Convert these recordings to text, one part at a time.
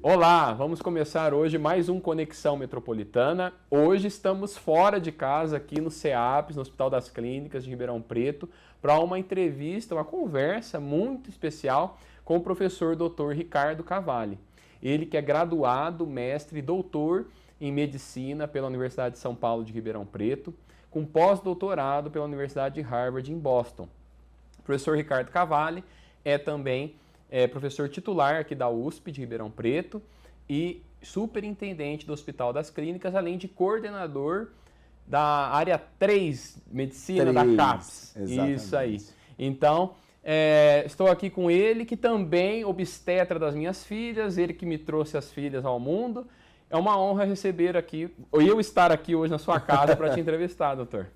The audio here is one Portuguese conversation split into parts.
Olá, vamos começar hoje mais um Conexão Metropolitana. Hoje estamos fora de casa aqui no CEAPS, no Hospital das Clínicas de Ribeirão Preto, para uma entrevista, uma conversa muito especial com o professor Dr. Ricardo Cavalli. Ele que é graduado, mestre e doutor em Medicina pela Universidade de São Paulo de Ribeirão Preto, com pós-doutorado pela Universidade de Harvard em Boston. O professor Ricardo Cavalli é também professor titular aqui da USP de Ribeirão Preto e superintendente do Hospital das Clínicas, além de coordenador da área 3 Medicina da CAPES. Exatamente. Isso aí. Então, estou aqui com ele, que também obstetra das minhas filhas, ele que me trouxe as filhas ao mundo. É uma honra receber aqui, ou eu estar aqui hoje na sua casa para te entrevistar, doutor.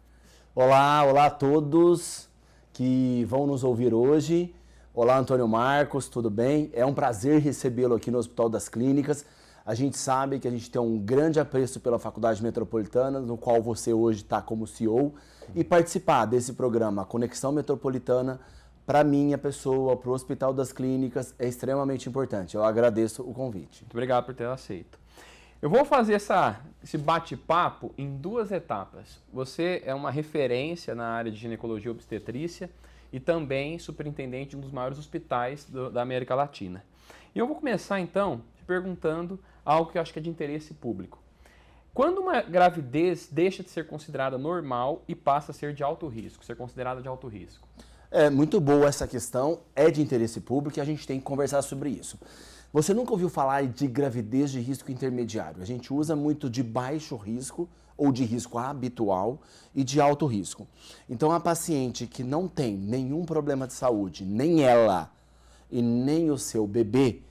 Olá a todos que vão nos ouvir hoje. Olá, Antônio Marcos, tudo bem? É um prazer recebê-lo aqui no Hospital das Clínicas. A gente sabe que a gente tem um grande apreço pela Faculdade Metropolitana, no qual você hoje está como CEO, e participar desse programa Conexão Metropolitana, para minha pessoa, para o Hospital das Clínicas, é extremamente importante. Eu agradeço o convite. Muito obrigado por ter aceito. Eu vou fazer esse bate-papo em duas etapas. Você é uma referência na área de ginecologia e obstetrícia, e também superintendente de um dos maiores hospitais da América Latina. E eu vou começar, então, te perguntando algo que eu acho que é de interesse público. Quando uma gravidez deixa de ser considerada normal e passa a ser de alto risco, ser considerada de alto risco? É muito boa essa questão, é de interesse público e a gente tem que conversar sobre isso. Você nunca ouviu falar de gravidez de risco intermediário? A gente usa muito de baixo risco ou de risco habitual e de alto risco. Então, a paciente que não tem nenhum problema de saúde, nem ela e nem o seu bebê,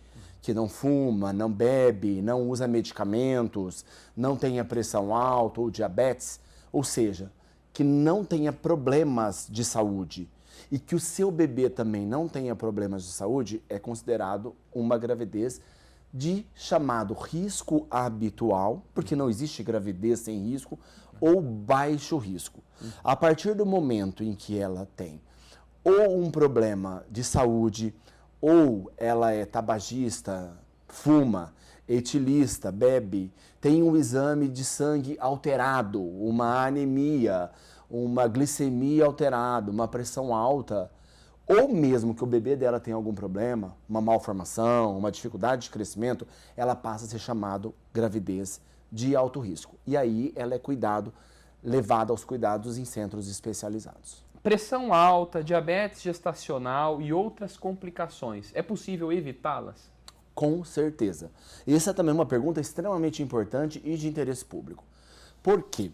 que não fuma, não bebe, não usa medicamentos, não tenha pressão alta ou diabetes, ou seja, que não tenha problemas de saúde e que o seu bebê também não tenha problemas de saúde, é considerado uma gravidez de chamado risco habitual, porque não existe gravidez sem risco, ou baixo risco. A partir do momento em que ela tem ou um problema de saúde, ou ela é tabagista, fuma, etilista, bebe, tem um exame de sangue alterado, uma anemia, uma glicemia alterada, uma pressão alta, ou mesmo que o bebê dela tenha algum problema, uma malformação, uma dificuldade de crescimento, ela passa a ser chamado gravidez de alto risco. E aí ela é levada aos cuidados em centros especializados. Pressão alta, diabetes gestacional e outras complicações, é possível evitá-las? Com certeza. Essa também é uma pergunta extremamente importante e de interesse público. Por quê?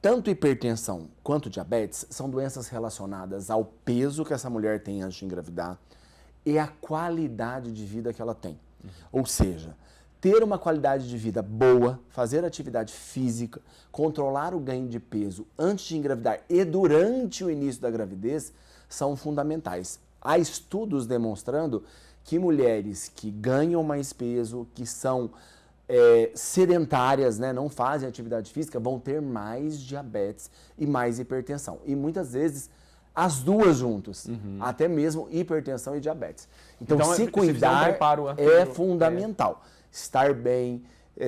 Tanto hipertensão quanto diabetes são doenças relacionadas ao peso que essa mulher tem antes de engravidar e à qualidade de vida que ela tem. Ou seja, ter uma qualidade de vida boa, fazer atividade física, controlar o ganho de peso antes de engravidar e durante o início da gravidez são fundamentais. Há estudos demonstrando que mulheres que ganham mais peso, que são sedentárias, né, não fazem atividade física, vão ter mais diabetes e mais hipertensão. E muitas vezes as duas juntas, até mesmo hipertensão e diabetes. Então se cuidar é fundamental. Estar bem,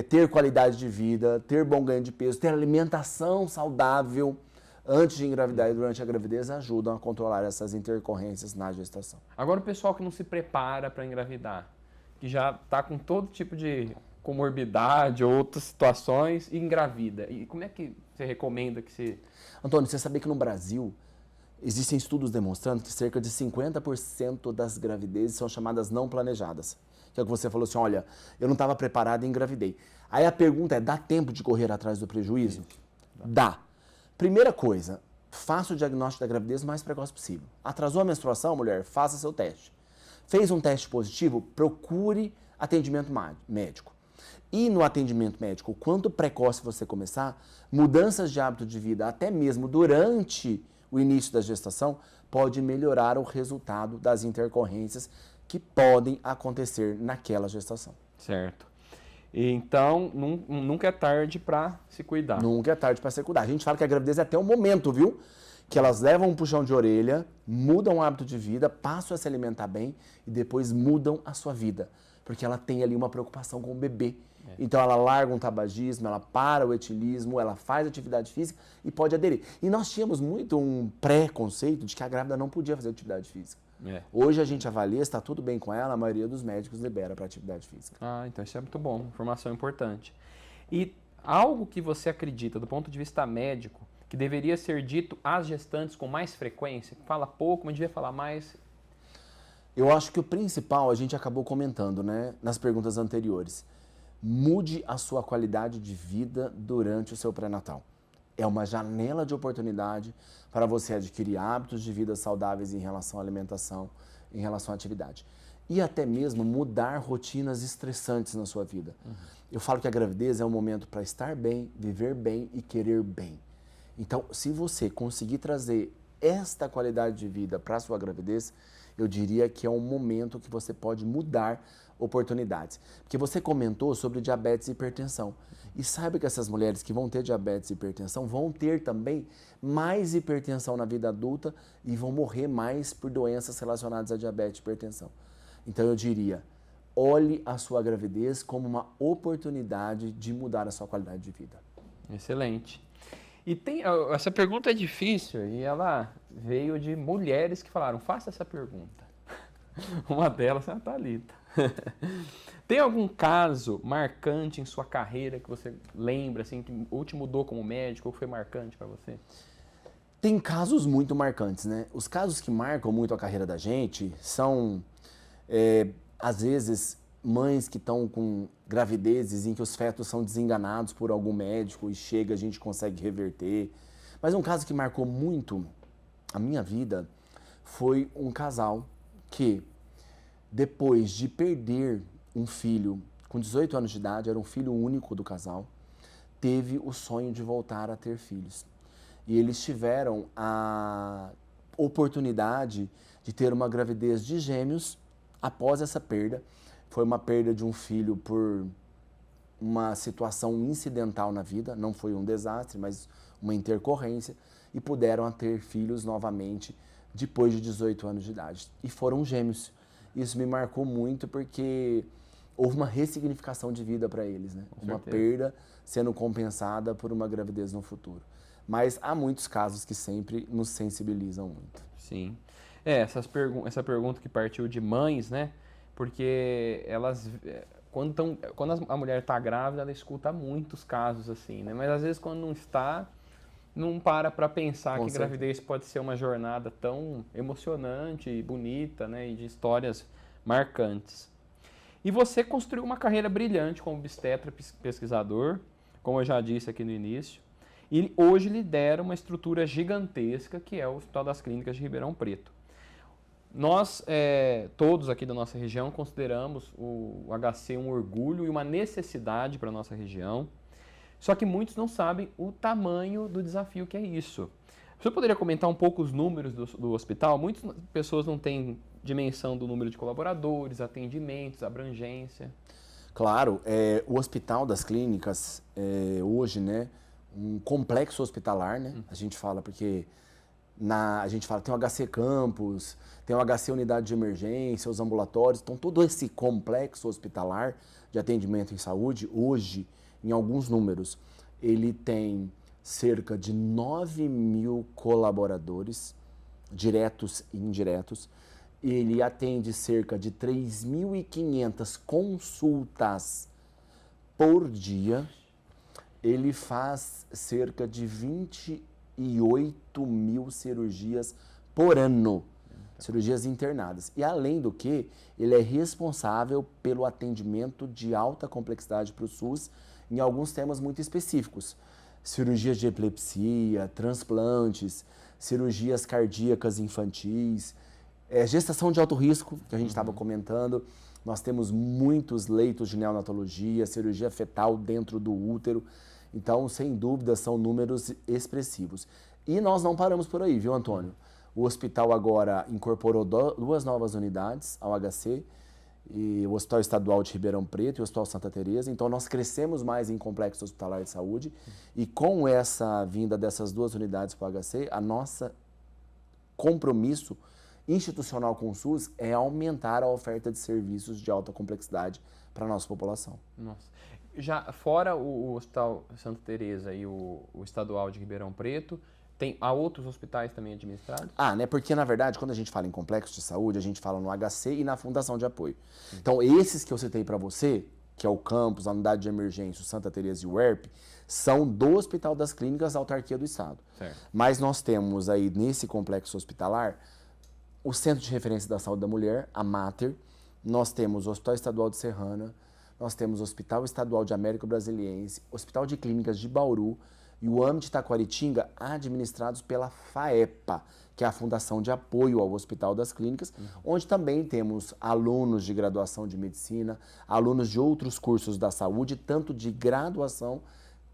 ter qualidade de vida, ter bom ganho de peso, ter alimentação saudável antes de engravidar e durante a gravidez ajudam a controlar essas intercorrências na gestação. Agora o pessoal que não se prepara para engravidar, que já está com todo tipo de comorbidade, outras situações, e engravida. E como é que você recomenda que se... Antônio, você sabia que no Brasil existem estudos demonstrando que cerca de 50% das gravidezes são chamadas não planejadas? Que é o que você falou assim, olha, eu não estava preparado e engravidei. Aí a pergunta é, dá tempo de correr atrás do prejuízo? Dá. Primeira coisa, faça o diagnóstico da gravidez o mais precoce possível. Atrasou a menstruação, mulher? Faça seu teste. Fez um teste positivo? Procure atendimento médico. E no atendimento médico, quanto precoce você começar, mudanças de hábito de vida, até mesmo durante o início da gestação, pode melhorar o resultado das intercorrências que podem acontecer naquela gestação. Certo. Então, nunca é tarde para se cuidar. Nunca é tarde para se cuidar. A gente fala que a gravidez é até um momento, viu? Que elas levam um puxão de orelha, mudam o hábito de vida, passam a se alimentar bem e depois mudam a sua vida. porque ela tem ali uma preocupação com o bebê. Então ela larga um tabagismo, ela para o etilismo, ela faz atividade física e pode aderir. E nós tínhamos muito um pré-conceito de que a grávida não podia fazer atividade física. Hoje a gente avalia, está tudo bem com ela, a maioria dos médicos libera para atividade física. Então isso é muito bom, informação importante. E algo que você acredita, do ponto de vista médico, que deveria ser dito às gestantes com mais frequência? Fala pouco, mas devia falar mais. Eu acho que o principal a gente acabou comentando, né, nas perguntas anteriores. Mude a sua qualidade de vida durante o seu pré-natal. É uma janela de oportunidade para você adquirir hábitos de vida saudáveis em relação à alimentação, em relação à atividade. E até mesmo mudar rotinas estressantes na sua vida. Eu falo que a gravidez é um momento para estar bem, viver bem e querer bem. Então, se você conseguir trazer esta qualidade de vida para a sua gravidez, eu diria que é um momento que você pode mudar oportunidades. Porque você comentou sobre diabetes e hipertensão. E saiba que essas mulheres que vão ter diabetes e hipertensão vão ter também mais hipertensão na vida adulta e vão morrer mais por doenças relacionadas a diabetes e hipertensão. Então eu diria, olhe a sua gravidez como uma oportunidade de mudar a sua qualidade de vida. Excelente. E essa pergunta é difícil e ela veio de mulheres que falaram, faça essa pergunta. Uma delas é a Thalita. Tem algum caso marcante em sua carreira que você lembra, assim, que ou te mudou como médico ou foi marcante para você? Tem casos muito marcantes, né? Os casos que marcam muito a carreira da gente são, às vezes, mães que estão com gravidezes em que os fetos são desenganados por algum médico e chega, a gente consegue reverter. Mas um caso que marcou muito a minha vida foi um casal que, depois de perder um filho com 18 anos de idade, era um filho único do casal, teve o sonho de voltar a ter filhos. E eles tiveram a oportunidade de ter uma gravidez de gêmeos após essa perda. Foi uma perda de um filho por uma situação incidental na vida, não foi um desastre, mas uma intercorrência, e puderam ter filhos novamente depois de 18 anos de idade. E foram gêmeos. Isso me marcou muito porque houve uma ressignificação de vida para eles, né? Uma perda sendo compensada por uma gravidez no futuro. Mas há muitos casos que sempre nos sensibilizam muito. Sim. Essa pergunta que partiu de mães, né? Porque elas, quando a mulher está grávida, ela escuta muitos casos assim, né? Mas às vezes quando não está, não para pensar que gravidez pode ser uma jornada tão emocionante e bonita, né? E de histórias marcantes. E você construiu uma carreira brilhante como obstetra pesquisador, como eu já disse aqui no início, e hoje lidera uma estrutura gigantesca que é o Hospital das Clínicas de Ribeirão Preto. Nós, todos aqui da nossa região, consideramos o HC um orgulho e uma necessidade para a nossa região, só que muitos não sabem o tamanho do desafio que é isso. Você poderia comentar um pouco os números do hospital? Muitas pessoas não têm dimensão do número de colaboradores, atendimentos, abrangência. Claro, o Hospital das Clínicas, hoje, né, um complexo hospitalar, né? A gente fala porque a gente fala tem o HC Campus, tem o HC Unidade de Emergência, os ambulatórios, então todo esse complexo hospitalar de atendimento em saúde, hoje, em alguns números, ele tem cerca de 9.000 colaboradores, diretos e indiretos. Ele atende cerca de 3.500 consultas por dia. Ele faz cerca de 28.000 cirurgias por ano, cirurgias internadas. E além do que, ele é responsável pelo atendimento de alta complexidade para o SUS em alguns temas muito específicos. Cirurgias de epilepsia, transplantes, cirurgias cardíacas infantis, gestação de alto risco, que a gente estava comentando. Nós temos muitos leitos de neonatologia, cirurgia fetal dentro do útero. Então, sem dúvida, são números expressivos. E nós não paramos por aí, viu, Antônio? O hospital agora incorporou 2 novas unidades ao HC, e o Hospital Estadual de Ribeirão Preto e o Hospital Santa Teresa. Então, nós crescemos mais em complexo hospitalar de saúde. E com essa vinda dessas 2 unidades para o HC, a nossa compromisso institucional com o SUS é aumentar a oferta de serviços de alta complexidade para a nossa população. Nossa. Já fora o Hospital Santa Teresa e o estadual de Ribeirão Preto, há outros hospitais também administrados? Né? Porque, na verdade, quando a gente fala em complexo de saúde, a gente fala no HC e na Fundação de Apoio. Então, esses que eu citei para você, que é o campus, a unidade de emergência, o Santa Teresa e o ERP, são do Hospital das Clínicas da Autarquia do Estado. Certo. Mas nós temos aí, nesse complexo hospitalar, o Centro de Referência da Saúde da Mulher, a Mater, nós temos o Hospital Estadual de Serrana, nós temos o Hospital Estadual de Américo Brasiliense, Hospital de Clínicas de Bauru e o AME de Taquaritinga, administrados pela FAEPA, que é a Fundação de Apoio ao Hospital das Clínicas, onde também temos alunos de graduação de medicina, alunos de outros cursos da saúde, tanto de graduação,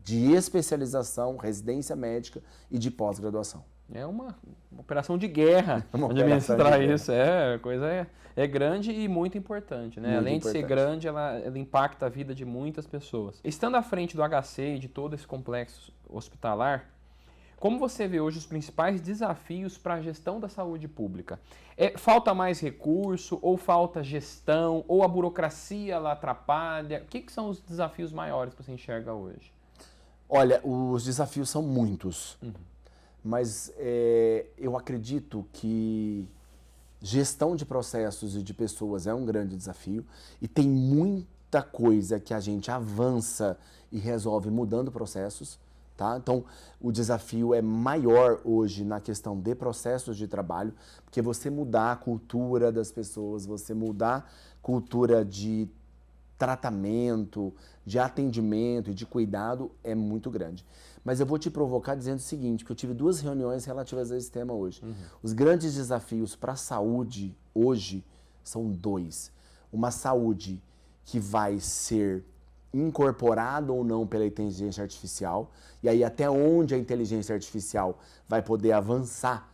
de especialização, residência médica e de pós-graduação. É uma operação de guerra administrar isso. A coisa é grande e muito importante, né? Além de ser grande, ela impacta a vida de muitas pessoas. Estando à frente do HC e de todo esse complexo hospitalar, como você vê hoje os principais desafios para a gestão da saúde pública? Falta mais recurso, ou falta gestão, ou a burocracia lá atrapalha? O que são os desafios maiores que você enxerga hoje? Olha, os desafios são muitos. Mas eu acredito que gestão de processos e de pessoas é um grande desafio e tem muita coisa que a gente avança e resolve mudando processos, tá? Então, o desafio é maior hoje na questão de processos de trabalho, porque você mudar a cultura das pessoas, você mudar a cultura de tratamento, de atendimento e de cuidado é muito grande. Mas eu vou te provocar dizendo o seguinte, que eu tive 2 reuniões relativas a esse tema hoje. Os grandes desafios para a saúde hoje são 2. Uma saúde que vai ser incorporada ou não pela inteligência artificial, e aí até onde a inteligência artificial vai poder avançar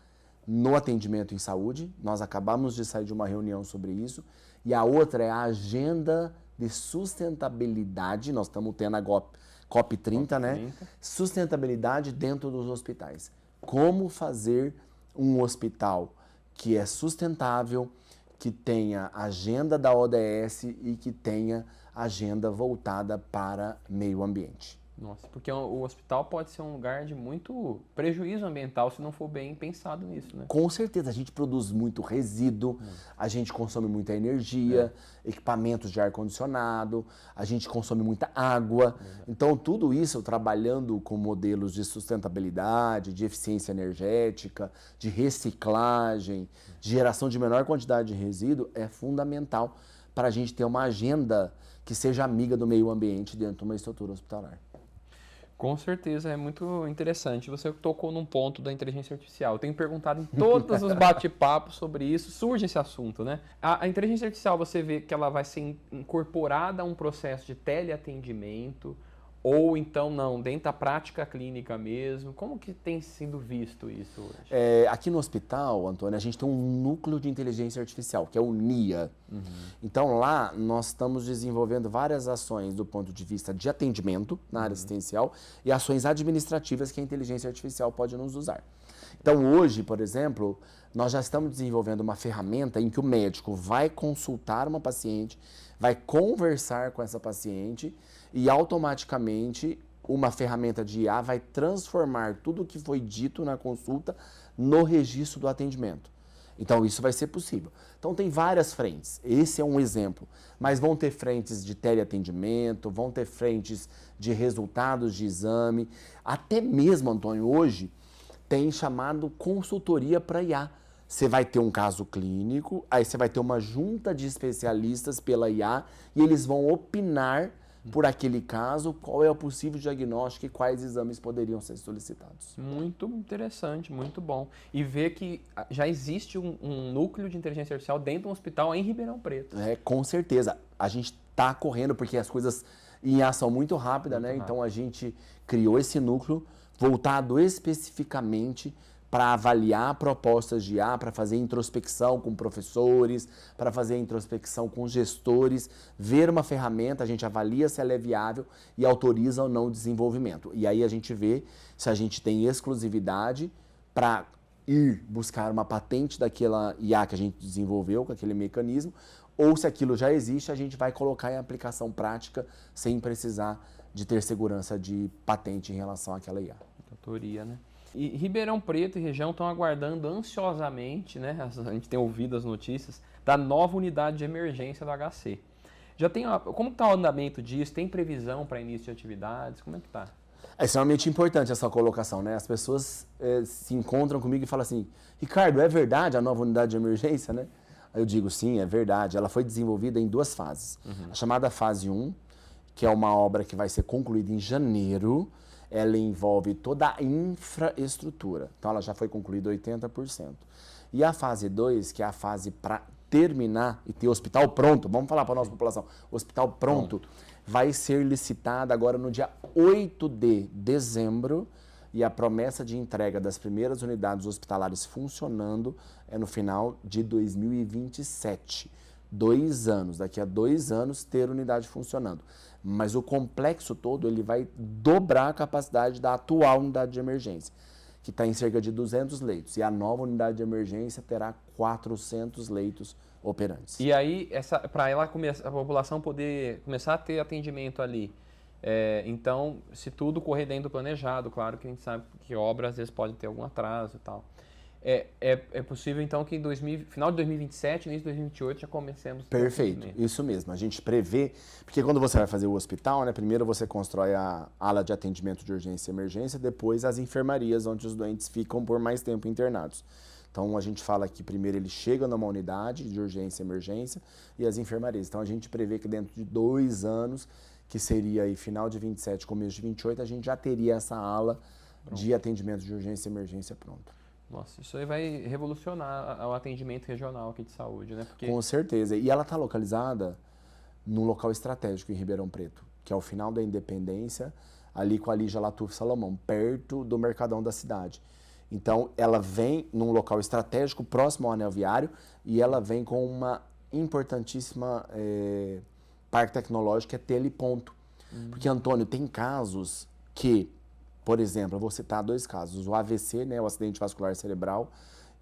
no atendimento em saúde. Nós acabamos de sair de uma reunião sobre isso. E a outra é a agenda de sustentabilidade, nós estamos tendo a COP30, né? Sustentabilidade dentro dos hospitais. Como fazer um hospital que é sustentável, que tenha agenda da ODS e que tenha agenda voltada para meio ambiente. Nossa, porque o hospital pode ser um lugar de muito prejuízo ambiental se não for bem pensado nisso, né? Com certeza, a gente produz muito resíduo, a gente consome muita energia, equipamentos de ar-condicionado, a gente consome muita água. Então, tudo isso, trabalhando com modelos de sustentabilidade, de eficiência energética, de reciclagem, de geração de menor quantidade de resíduo, é fundamental para a gente ter uma agenda que seja amiga do meio ambiente dentro de uma estrutura hospitalar. Com certeza, é muito interessante. Você tocou num ponto da inteligência artificial. Eu tenho perguntado em todos os bate-papos sobre isso, surge esse assunto, né? A inteligência artificial, você vê que ela vai ser incorporada a um processo de teleatendimento, ou então não, dentro da prática clínica mesmo? Como que tem sido visto isso hoje? Aqui no hospital, Antônio, a gente tem um núcleo de inteligência artificial, que é o NIA. Então lá nós estamos desenvolvendo várias ações do ponto de vista de atendimento na área assistencial e ações administrativas que a inteligência artificial pode nos usar. Então hoje, por exemplo, nós já estamos desenvolvendo uma ferramenta em que o médico vai consultar uma paciente, vai conversar com essa paciente e automaticamente uma ferramenta de IA vai transformar tudo o que foi dito na consulta no registro do atendimento. Então isso vai ser possível. Então tem várias frentes, esse é um exemplo, mas vão ter frentes de teleatendimento, vão ter frentes de resultados de exame, até mesmo, Antônio, hoje tem chamado consultoria para IA. Você vai ter um caso clínico, aí você vai ter uma junta de especialistas pela IA e eles vão opinar por aquele caso, qual é o possível diagnóstico e quais exames poderiam ser solicitados. Muito interessante, muito bom. E ver que já existe um núcleo de inteligência artificial dentro de um hospital em Ribeirão Preto. Com certeza. A gente está correndo porque as coisas em ação muito rápida, né? Então a gente criou esse núcleo voltado especificamente para avaliar propostas de IA, para fazer introspecção com professores, para fazer introspecção com gestores, ver uma ferramenta, a gente avalia se ela é viável e autoriza ou não o desenvolvimento. E aí a gente vê se a gente tem exclusividade para ir buscar uma patente daquela IA que a gente desenvolveu, com aquele mecanismo, ou se aquilo já existe, a gente vai colocar em aplicação prática sem precisar de ter segurança de patente em relação àquela IA. Autoria, né? E Ribeirão Preto e região estão aguardando ansiosamente, né? A gente tem ouvido as notícias da nova unidade de emergência do HC. Já tem, como está o andamento disso? Tem previsão para início de atividades? Como é que está? É extremamente importante essa colocação, né? As pessoas se encontram comigo e falam assim, Ricardo, é verdade a nova unidade de emergência, né? Aí eu digo, sim, é verdade. Ela foi desenvolvida em 2 fases. A chamada fase 1, que é uma obra que vai ser concluída em janeiro, ela envolve toda a infraestrutura. Então, ela já foi concluída 80%. E a fase 2, que é a fase para terminar e ter o hospital pronto, vamos falar para a nossa população, o hospital pronto, vai ser licitada agora no dia 8 de dezembro e a promessa de entrega das primeiras unidades hospitalares funcionando é no final de 2027. 2 anos, daqui a 2 anos ter unidade funcionando. Mas o complexo todo ele vai dobrar a capacidade da atual unidade de emergência, que está em cerca de 200 leitos. E a nova unidade de emergência terá 400 leitos operantes. E aí, para ela a população poder começar a ter atendimento ali, então, se tudo correr dentro do planejado, claro que a gente sabe que obra às vezes pode ter algum atraso e tal. É possível, então, que em final de 2027, início de 2028, já comecemos... Perfeito, isso mesmo. A gente prevê, porque quando você vai fazer o hospital, né, primeiro você constrói a ala de atendimento de urgência e emergência, depois as enfermarias, onde os doentes ficam por mais tempo internados. Então, a gente fala que primeiro ele chega numa unidade de urgência e emergência e as enfermarias. Então, a gente prevê que dentro de 2 anos, que seria aí final de 27, começo de 28, a gente já teria essa ala de atendimento de urgência e emergência pronta. Nossa, isso aí vai revolucionar o atendimento regional aqui de saúde, né? Porque... Com certeza. E ela está localizada num local estratégico em Ribeirão Preto, que é o final da Independência, ali com a Lígia Latuf Salomão, perto do Mercadão da cidade. Então, ela vem num local estratégico, próximo ao anel viário, e ela vem com uma importantíssima parque tecnológico, que é teleponto. Porque, Antônio, tem casos que... Por exemplo, eu vou citar 2 casos, o AVC, né, o acidente vascular cerebral,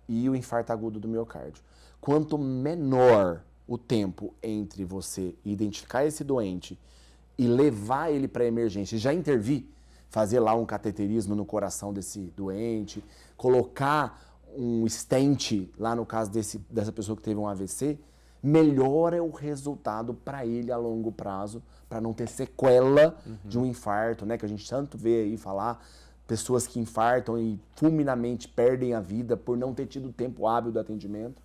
e o infarto agudo do miocárdio. Quanto menor o tempo entre você identificar esse doente e levar ele para a emergência e já intervir, fazer lá um cateterismo no coração desse doente, colocar um stent lá no caso dessa pessoa que teve um AVC, melhor é o resultado para ele a longo prazo, para não ter sequela de um infarto, né? Que a gente tanto vê aí falar, pessoas que infartam e fulminamente perdem a vida por não ter tido tempo hábil do atendimento.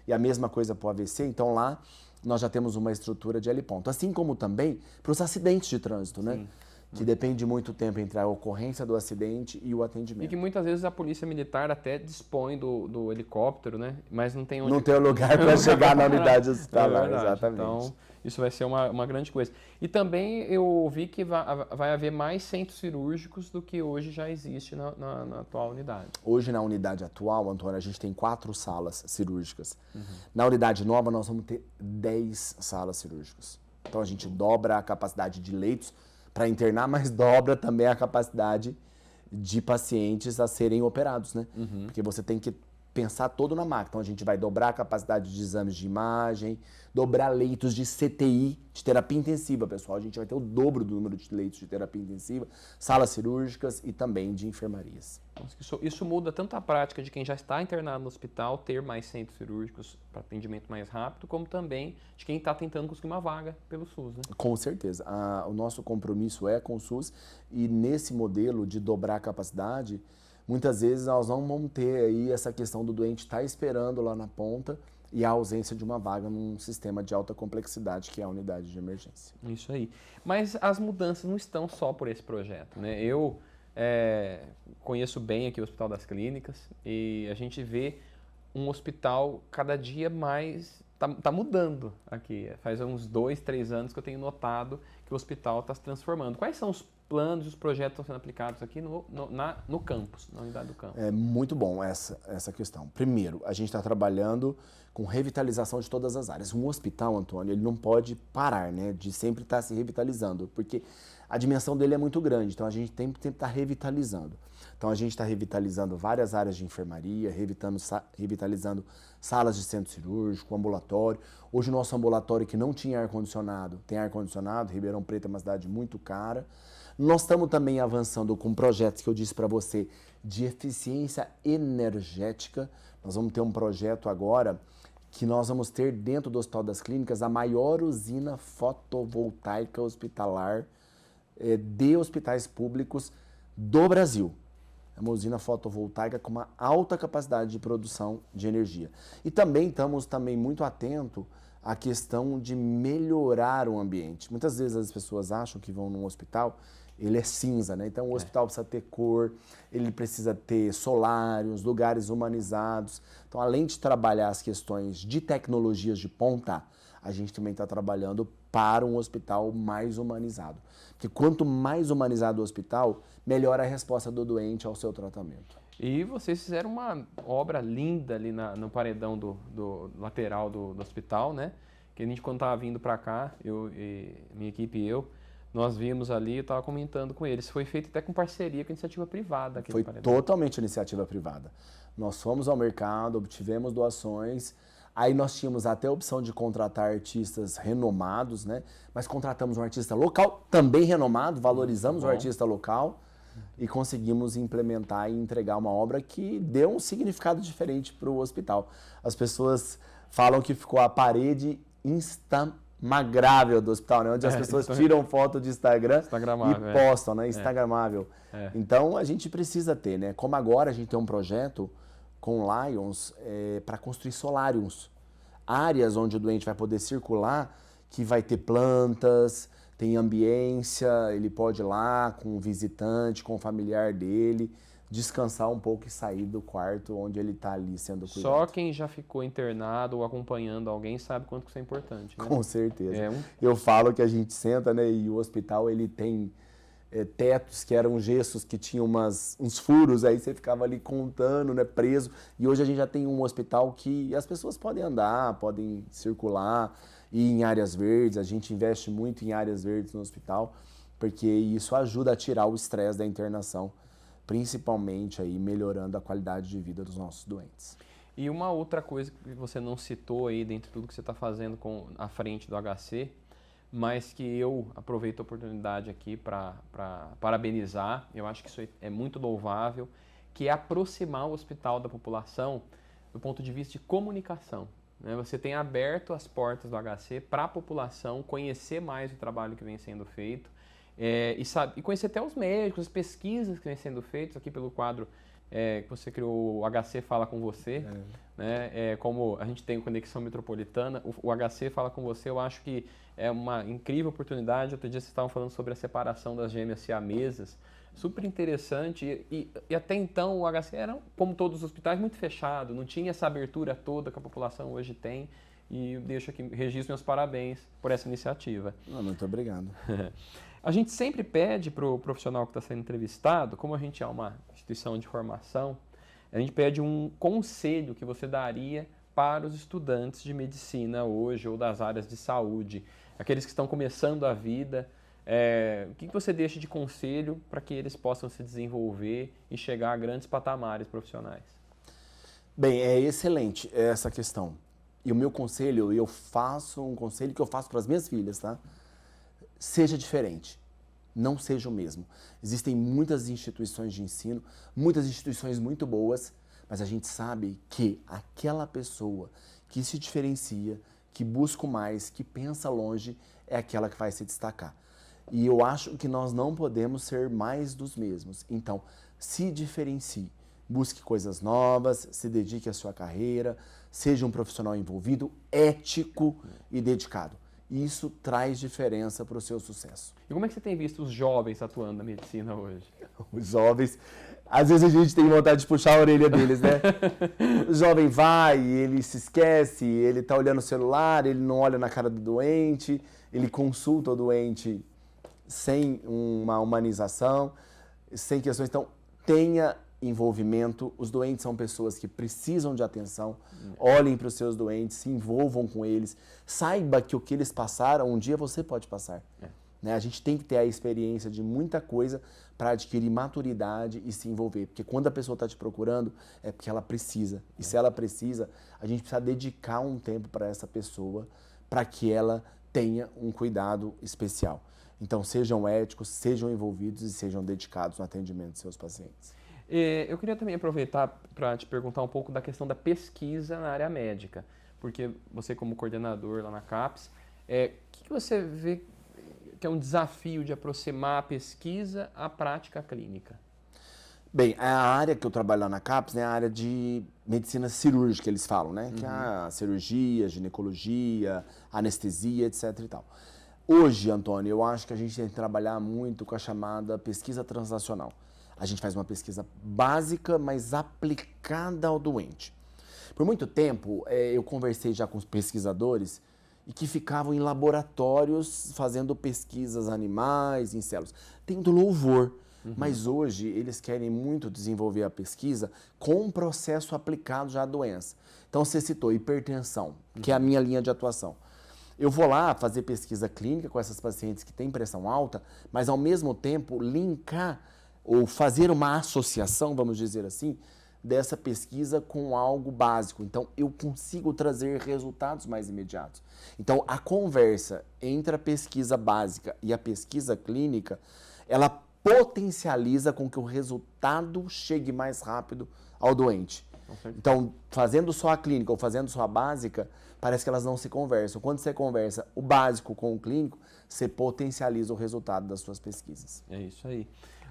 E a mesma coisa para o AVC, então lá nós já temos uma estrutura de L-ponto. Assim como também para os acidentes de trânsito, né? Sim. Que depende muito tempo entre a ocorrência do acidente e o atendimento. E que muitas vezes a polícia militar até dispõe do helicóptero, né? Mas não tem onde... Não tem lugar para chegar na unidade hospitalar, exatamente. Então, isso vai ser uma grande coisa. E também eu vi que vai haver mais centros cirúrgicos do que hoje já existe na atual unidade. Hoje, na unidade atual, Antônio, a gente tem 4 salas cirúrgicas. Na unidade nova, nós vamos ter 10 salas cirúrgicas. Então, a gente dobra a capacidade de leitos para internar, mas dobra também a capacidade de pacientes a serem operados, né? Porque você tem que pensar todo na máquina. Então, a gente vai dobrar a capacidade de exames de imagem, dobrar leitos de CTI, de terapia intensiva, pessoal. A gente vai ter o dobro do número de leitos de terapia intensiva, salas cirúrgicas e também de enfermarias. Isso muda tanto a prática de quem já está internado no hospital, ter mais centros cirúrgicos para atendimento mais rápido, como também de quem está tentando conseguir uma vaga pelo SUS, né? Com certeza. O nosso compromisso é com o SUS e nesse modelo de dobrar a capacidade, muitas vezes nós não vamos ter aí essa questão do doente estar esperando lá na ponta e a ausência de uma vaga num sistema de alta complexidade, que é a unidade de emergência. Isso aí. Mas as mudanças não estão só por esse projeto, né? Eu conheço bem aqui o Hospital das Clínicas e a gente vê um hospital cada dia mais... Tá mudando aqui. Faz uns 2, 3 anos que eu tenho notado que o hospital está se transformando. Quais são os planos e os projetos que estão sendo aplicados aqui no campus, na unidade do campus? É muito bom essa questão. Primeiro, a gente está trabalhando com revitalização de todas as áreas. Um hospital, Antônio, ele não pode parar, né, de sempre estar se revitalizando, porque a dimensão dele é muito grande, então a gente tem que estar revitalizando. Então a gente está revitalizando várias áreas de enfermaria, revitalizando salas de centro cirúrgico, ambulatório. Hoje o nosso ambulatório que não tinha ar-condicionado, tem ar-condicionado, Ribeirão Preto é uma cidade muito cara. Nós estamos também avançando com projetos que eu disse para você de eficiência energética. Nós vamos ter um projeto agora que nós vamos ter dentro do Hospital das Clínicas a maior usina fotovoltaica hospitalar de hospitais públicos do Brasil. É uma usina fotovoltaica com uma alta capacidade de produção de energia. E também estamos muito atentos à questão de melhorar o ambiente. Muitas vezes as pessoas acham que vão num hospital, ele é cinza, né? Então o hospital precisa ter cor, ele precisa ter solários, lugares humanizados. Então, além de trabalhar as questões de tecnologias de ponta, a gente também está trabalhando para um hospital mais humanizado. Porque quanto mais humanizado o hospital, melhor a resposta do doente ao seu tratamento. E vocês fizeram uma obra linda ali no paredão do lateral do hospital, né? Que a gente, quando estava vindo para cá, minha equipe e eu, nós vimos ali, eu estava comentando com eles. Foi feito até com parceria com a iniciativa privada. Foi totalmente iniciativa privada. Nós fomos ao mercado, obtivemos doações. Aí nós tínhamos até a opção de contratar artistas renomados, né? Mas contratamos um artista local, também renomado, valorizamos o artista local e conseguimos implementar e entregar uma obra que deu um significado diferente para o hospital. As pessoas falam que ficou a parede instagrammável do hospital, né? Onde as pessoas tiram foto de Instagram e postam, né? Instagramável. Então a gente precisa ter, né? Como agora a gente tem um projeto com Lions para construir solários, áreas onde o doente vai poder circular, que vai ter plantas, tem ambiência, ele pode ir lá com o visitante, com o familiar dele, descansar um pouco e sair do quarto onde ele está ali sendo cuidado. Só quem já ficou internado ou acompanhando alguém sabe quanto que isso é importante, né? Com certeza. Eu falo que a gente senta, né, e o hospital ele tem tetos que eram gessos que tinham uns furos, aí você ficava ali contando, né, preso. E hoje a gente já tem um hospital que as pessoas podem andar, podem circular, ir em áreas verdes. A gente investe muito em áreas verdes no hospital, porque isso ajuda a tirar o estresse da internação, principalmente aí melhorando a qualidade de vida dos nossos doentes. E uma outra coisa que você não citou aí dentro de tudo que você está fazendo à frente do HC, mas que eu aproveito a oportunidade aqui para parabenizar, eu acho que isso é muito louvável, que é aproximar o hospital da população do ponto de vista de comunicação, né? Você tem aberto as portas do HC para a população conhecer mais o trabalho que vem sendo feito e conhecer até os médicos, as pesquisas que vêm sendo feitas aqui pelo quadro que você criou, o HC Fala Com Você, né? Como a gente tem Conexão Metropolitana, o HC Fala Com Você, eu acho que é uma incrível oportunidade. Outro dia vocês estavam falando sobre a separação das gêmeas siamesas, super interessante, e até então o HC era, como todos os hospitais, muito fechado, não tinha essa abertura toda que a população hoje tem, e eu deixo aqui, registro meus parabéns por essa iniciativa. Muito obrigado. A gente sempre pede para o profissional que está sendo entrevistado, como a gente é uma instituição de formação, a gente pede um conselho que você daria para os estudantes de medicina hoje ou das áreas de saúde, aqueles que estão começando a vida. O que você deixa de conselho para que eles possam se desenvolver e chegar a grandes patamares profissionais? Bem, é excelente essa questão. E o meu conselho, um conselho que eu faço para as minhas filhas, tá? Seja diferente, não seja o mesmo. Existem muitas instituições de ensino, muitas instituições muito boas, mas a gente sabe que aquela pessoa que se diferencia, que busca mais, que pensa longe, é aquela que vai se destacar. E eu acho que nós não podemos ser mais dos mesmos. Então, se diferencie, busque coisas novas, se dedique à sua carreira, seja um profissional envolvido, ético e dedicado. Isso traz diferença para o seu sucesso. E como é que você tem visto os jovens atuando na medicina hoje? Os jovens, às vezes a gente tem vontade de puxar a orelha deles, né? O jovem vai, ele se esquece, ele está olhando o celular, ele não olha na cara do doente, ele consulta o doente sem uma humanização, sem questões. Então, tenha envolvimento. Os doentes são pessoas que precisam de atenção. Olhem para os seus doentes, se envolvam com eles. Saiba que o que eles passaram, um dia você pode passar. né? A gente tem que ter a experiência de muita coisa para adquirir maturidade e se envolver. Porque quando a pessoa está te procurando, é porque ela precisa. E se ela precisa, a gente precisa dedicar um tempo para essa pessoa, para que ela tenha um cuidado especial. Então, sejam éticos, sejam envolvidos e sejam dedicados no atendimento dos seus pacientes. Eu queria também aproveitar para te perguntar um pouco da questão da pesquisa na área médica, porque você como coordenador lá na CAPES, o que você vê que é um desafio de aproximar a pesquisa à prática clínica? Bem, a área que eu trabalho lá na CAPES, né, é a área de medicina cirúrgica, eles falam, né? Que é a cirurgia, ginecologia, anestesia, etc e tal. Hoje, Antônio, eu acho que a gente tem que trabalhar muito com a chamada pesquisa translacional. A gente faz uma pesquisa básica, mas aplicada ao doente. Por muito tempo, eu conversei já com os pesquisadores e que ficavam em laboratórios fazendo pesquisas animais, em células. Tem do louvor, mas hoje eles querem muito desenvolver a pesquisa com um processo aplicado já à doença. Então, você citou hipertensão, que é a minha linha de atuação. Eu vou lá fazer pesquisa clínica com essas pacientes que têm pressão alta, mas ao mesmo tempo linkar ou fazer uma associação, vamos dizer assim, dessa pesquisa com algo básico. Então, eu consigo trazer resultados mais imediatos. Então, a conversa entre a pesquisa básica e a pesquisa clínica, ela potencializa com que o resultado chegue mais rápido ao doente. Então, fazendo só a clínica ou fazendo só a básica, parece que elas não se conversam. Quando você conversa o básico com o clínico, você potencializa o resultado das suas pesquisas. É isso aí.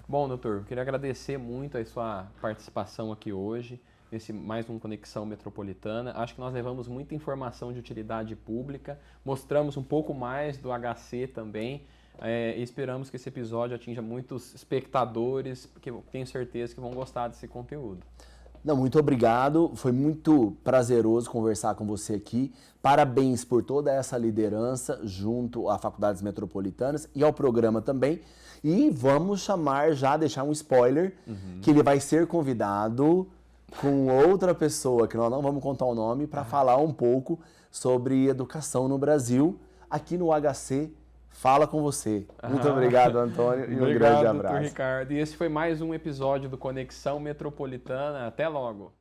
Bom, doutor, eu queria agradecer muito a sua participação aqui hoje, nesse mais um Conexão Metropolitana. Acho que nós levamos muita informação de utilidade pública, mostramos um pouco mais do HC também, e esperamos que esse episódio atinja muitos espectadores, porque eu tenho certeza que vão gostar desse conteúdo. Não, muito obrigado, foi muito prazeroso conversar com você aqui. Parabéns por toda essa liderança junto à Faculdades Metropolitanas e ao programa também. E vamos chamar já, deixar um spoiler, que ele vai ser convidado com outra pessoa, que nós não vamos contar o nome, para falar um pouco sobre educação no Brasil, aqui no HC Fala com você. Muito obrigado, Antônio, e um grande abraço. Obrigado, Ricardo. E esse foi mais um episódio do Conexão Metropolitana. Até logo.